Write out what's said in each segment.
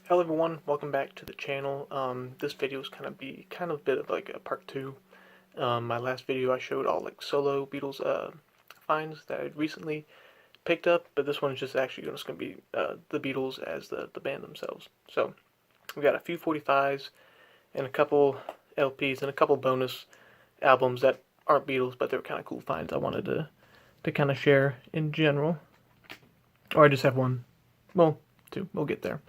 Hello everyone, welcome back to the channel. This video is kind of a bit of like a part two. My last video I showed all like solo Beatles finds that I'd recently picked up, but this one is just actually going to be the Beatles as the band themselves. So we got a few 45s and a couple LPs and a couple bonus albums that aren't Beatles, but they're kind of cool finds I wanted to kind of share in general. Or I just have one, well, two. We'll get there.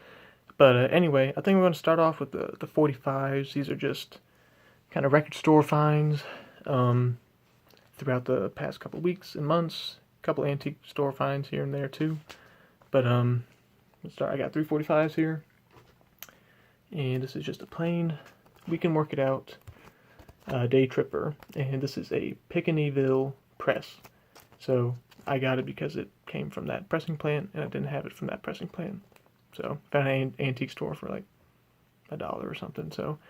But anyway, I think we're going to start off with the 45s. These are just kind of record store finds throughout the past couple weeks and months. A couple antique store finds here and there too. But let's start. I got 345s here, and this is just a plain We Can Work It Out Day Tripper, and this is a Piccaninnyville press. So I got it because it came from that pressing plant, and I didn't have it from that pressing plant. So found an antique store for like $1 or something. So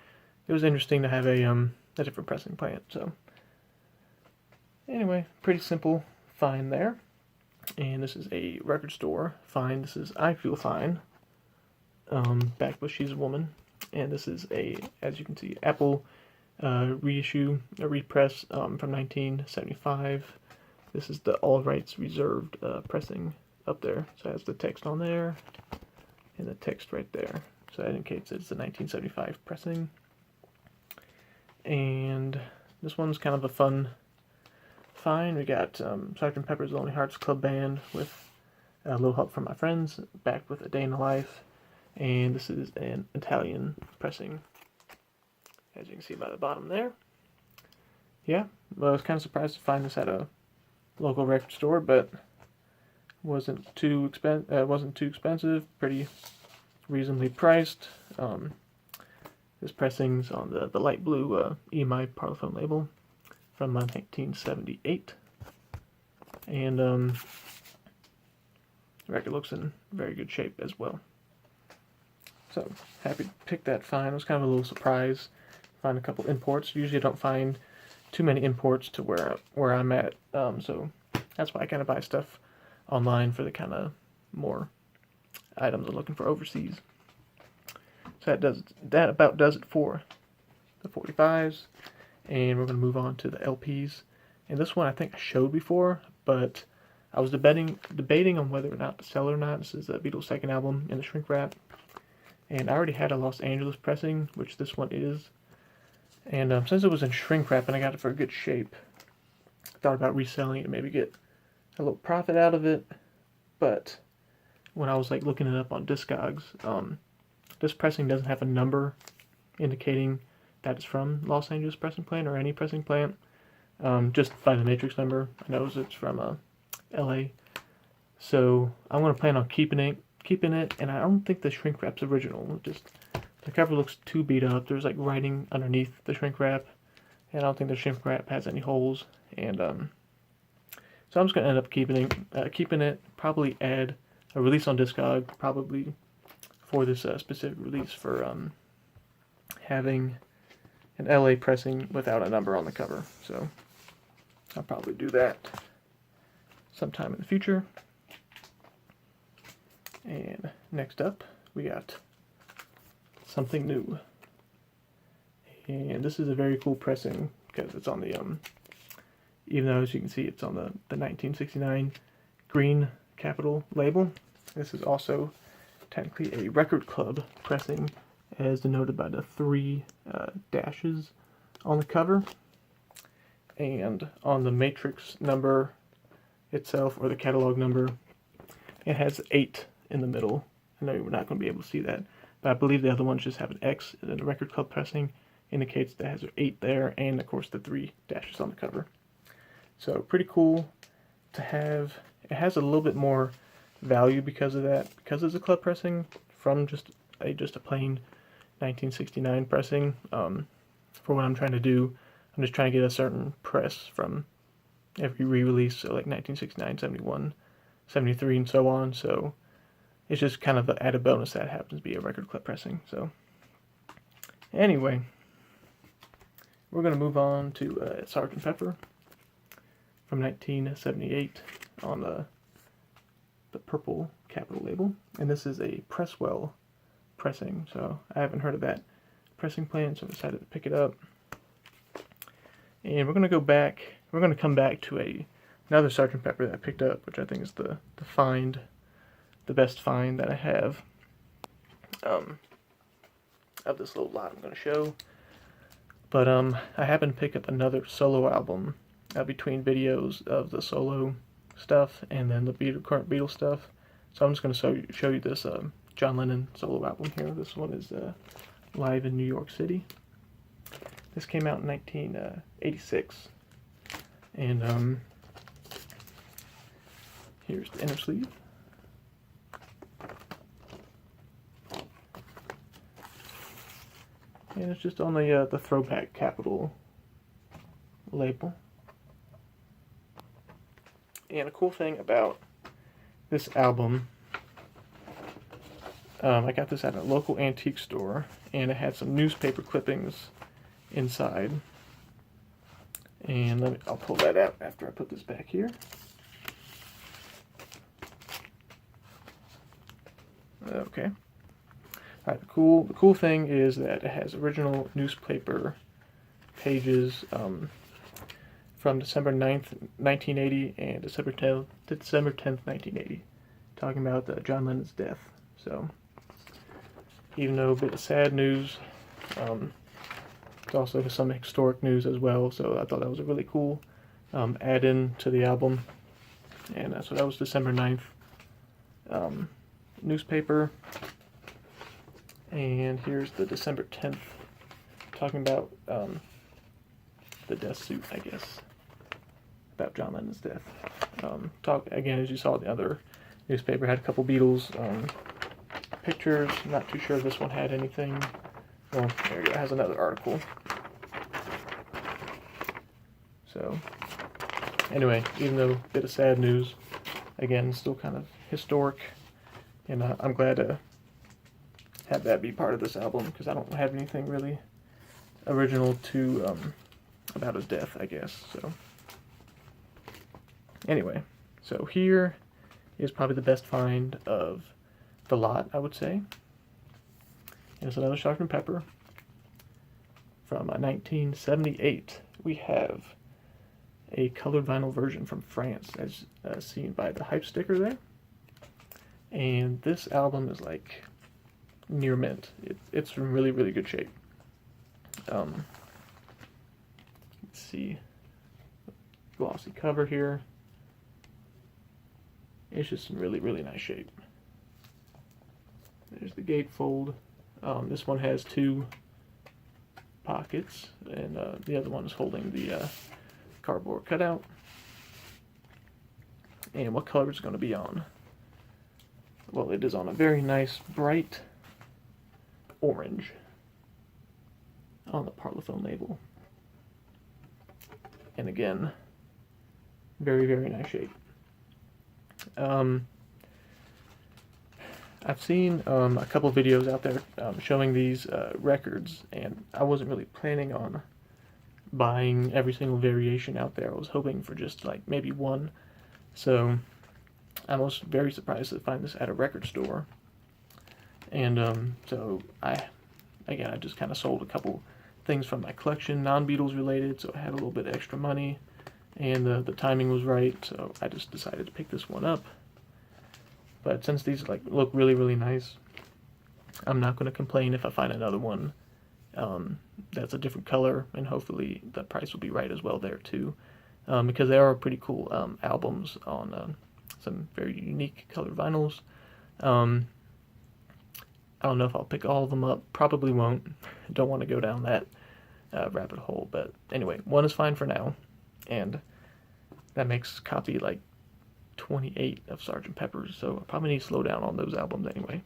it was interesting to have a different pressing plant. So anyway, pretty simple find there. And this is a record store find. This is I Feel Fine. Back with She's a Woman. And this is a, as you can see, Apple reissue, a repress from 1975. This is the all rights reserved pressing up there. So it has the text on there and the text right there. So that indicates it's a 1975 pressing. And this one's kind of a fun find. We got Sgt. Pepper's Lonely Hearts Club Band with a little help from my friends, back with A Day in the Life. And this is an Italian pressing, as you can see by the bottom there. Yeah, well, I was kind of surprised to find this at a local record store, but wasn't too expensive, pretty reasonably priced. This pressing's on the light blue EMI Parlophone label from 1978, and the record looks in very good shape as well. So happy to pick that find. It was kind of a little surprise. Find a couple imports. Usually I don't find too many imports to where I'm at, so that's why I kind of buy stuff online for the kind of more items I'm looking for overseas. So that about does it for the 45s, and we're going to move on to the LPs. And this one I think I showed before, but I was debating on whether or not to sell it or not. This is the Beatles' second album in the shrink wrap, and I already had a Los Angeles pressing, which this one is. And since it was in shrink wrap and I got it for a good shape, I thought about reselling it and maybe get a little profit out of it. But when I was like looking it up on Discogs, this pressing doesn't have a number indicating that it's from Los Angeles pressing plant or any pressing plant. Just by the matrix number, I know it's from LA. So I'm gonna plan on keeping it, and I don't think the shrink wrap's original. Just the cover looks too beat up. There's like writing underneath the shrink wrap, and I don't think the shrink wrap has any holes. And so I'm just gonna end up keeping it. Probably add a release on Discog, probably for this specific release for having an LA pressing without a number on the cover. So I'll probably do that sometime in the future. And next up, we got something new. And this is a very cool pressing because it's on the even though, as you can see, it's on the 1969 green Capitol label. This is also technically a record club pressing, as denoted by the 3 dashes on the cover. And on the matrix number itself, or the catalog number, it has 8 in the middle. I know you're not going to be able to see that, but I believe the other ones just have an X, and then the record club pressing indicates that it has 8 there, and of course the 3 dashes on the cover. So pretty cool to have. It has a little bit more value because of that, because it's a club pressing from just a plain 1969 pressing. For what I'm trying to do, I'm just trying to get a certain press from every re-release, so like 1969, 71, 73, and so on. So it's just kind of an added bonus that happens to be a record clip pressing. So anyway, we're going to move on to Sgt. Pepper from 1978 on the purple Capitol label. And this is a Presswell pressing, so I haven't heard of that pressing plan, so I decided to pick it up. And we're going to come back to another Sgt. Pepper that I picked up, which I think is the best find that I have of this little lot I'm going to show. But I happened to pick up another solo album between videos of the solo stuff and then the current Beatles stuff. So I'm just going to show you this John Lennon solo album here. This one is Live in New York City. This came out in 1986. And here's the inner sleeve. And it's just on the Throwback Capital label. And a cool thing about this album, I got this at a local antique store, and it had some newspaper clippings inside. And I'll pull that out after I put this back here. Okay. Alright, the cool thing is that it has original newspaper pages from December 9th, 1980 and December 10th, 1980, talking about John Lennon's death. So, even though a bit of sad news, it's also some historic news as well, so I thought that was a really cool add-in to the album. And so that was December 9th newspaper. And here's the December 10th, talking about the death suit, I guess, about John Lennon's death. Again, as you saw, the other newspaper had a couple Beatles pictures. I'm not too sure if this one had anything. Well, there you go, it has another article. So, anyway, even though a bit of sad news, again, still kind of historic, and I'm glad to have that be part of this album, because I don't have anything really original to about his death, I guess. So anyway, so here is probably the best find of the lot, I would say. And it's another Sgt. Pepper from 1978. We have a colored vinyl version from France, as seen by the hype sticker there. And this album is like near mint. It's in really, really good shape. Let's see, glossy cover here. It's just in really, really nice shape. There's the gatefold. This one has two pockets, and the other one is holding the cardboard cutout. And what color is it going to be on? Well, it is on a very nice, bright orange on the Parlophone label. And again, very, very nice shape. I've seen a couple videos out there showing these records, and I wasn't really planning on buying every single variation out there. I was hoping for just like maybe one. So I was very surprised to find this at a record store. And so I just kind of sold a couple things from my collection, non-Beatles related, so I had a little bit extra money, and the timing was right, so I just decided to pick this one up. But since these look really, really nice, I'm not going to complain if I find another one that's a different color, and hopefully the price will be right as well there too, because they are pretty cool albums on some very unique colored vinyls. I don't know if I'll pick all of them up. Probably won't. Don't want to go down that rabbit hole. But anyway, one is fine for now. And that makes copy like 28 of Sgt. Pepper's. So I probably need to slow down on those albums anyway.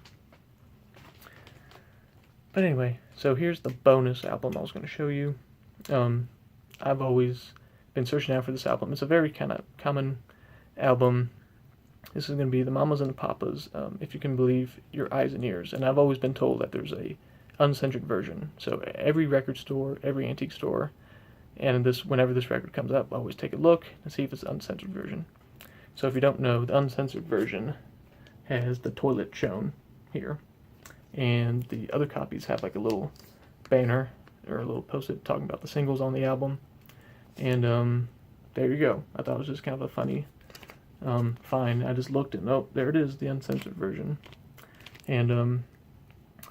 But anyway, so here's the bonus album I was going to show you. I've always been searching out for this album. It's a very kind of common album. This is going to be the Mamas and the Papas, If You Can Believe Your Eyes and Ears. And I've always been told that there's a uncensored version. So every record store, every antique store, and whenever this record comes up, I always take a look and see if it's the uncensored version. So if you don't know, the uncensored version has the toilet shown here. and the other copies have like a little banner or a little post-it talking about the singles on the album. And there you go. I thought it was just kind of a funny find. I just looked and, oh, there it is, the uncensored version. And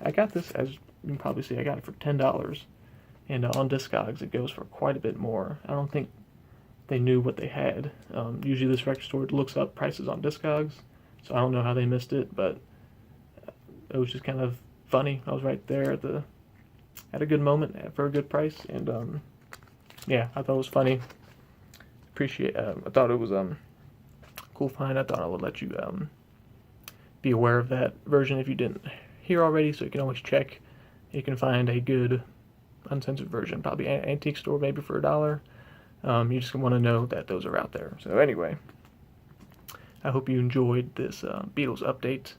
I got this, as you can probably see, I got it for $10. And on Discogs it goes for quite a bit more. I don't think they knew what they had. Usually this record store looks up prices on Discogs, so I don't know how they missed it, but it was just kind of funny. I was right there at a good moment for a good price, and yeah, I thought it was funny. I thought it was cool find. I thought I would let you be aware of that version if you didn't hear already, so you can always check. You can find a good uncensored version, probably an antique store, maybe for $1. You just want to know that those are out there. So anyway, I hope you enjoyed this Beatles update.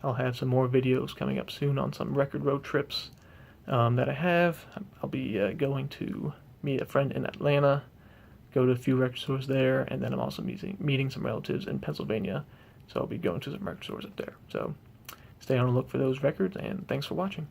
I'll have some more videos coming up soon on some record road trips that I have. I'll be going to meet a friend in Atlanta, go to a few record stores there, and then I'm also meeting some relatives in Pennsylvania, so I'll be going to some record stores up there. So stay on the look for those records, and thanks for watching.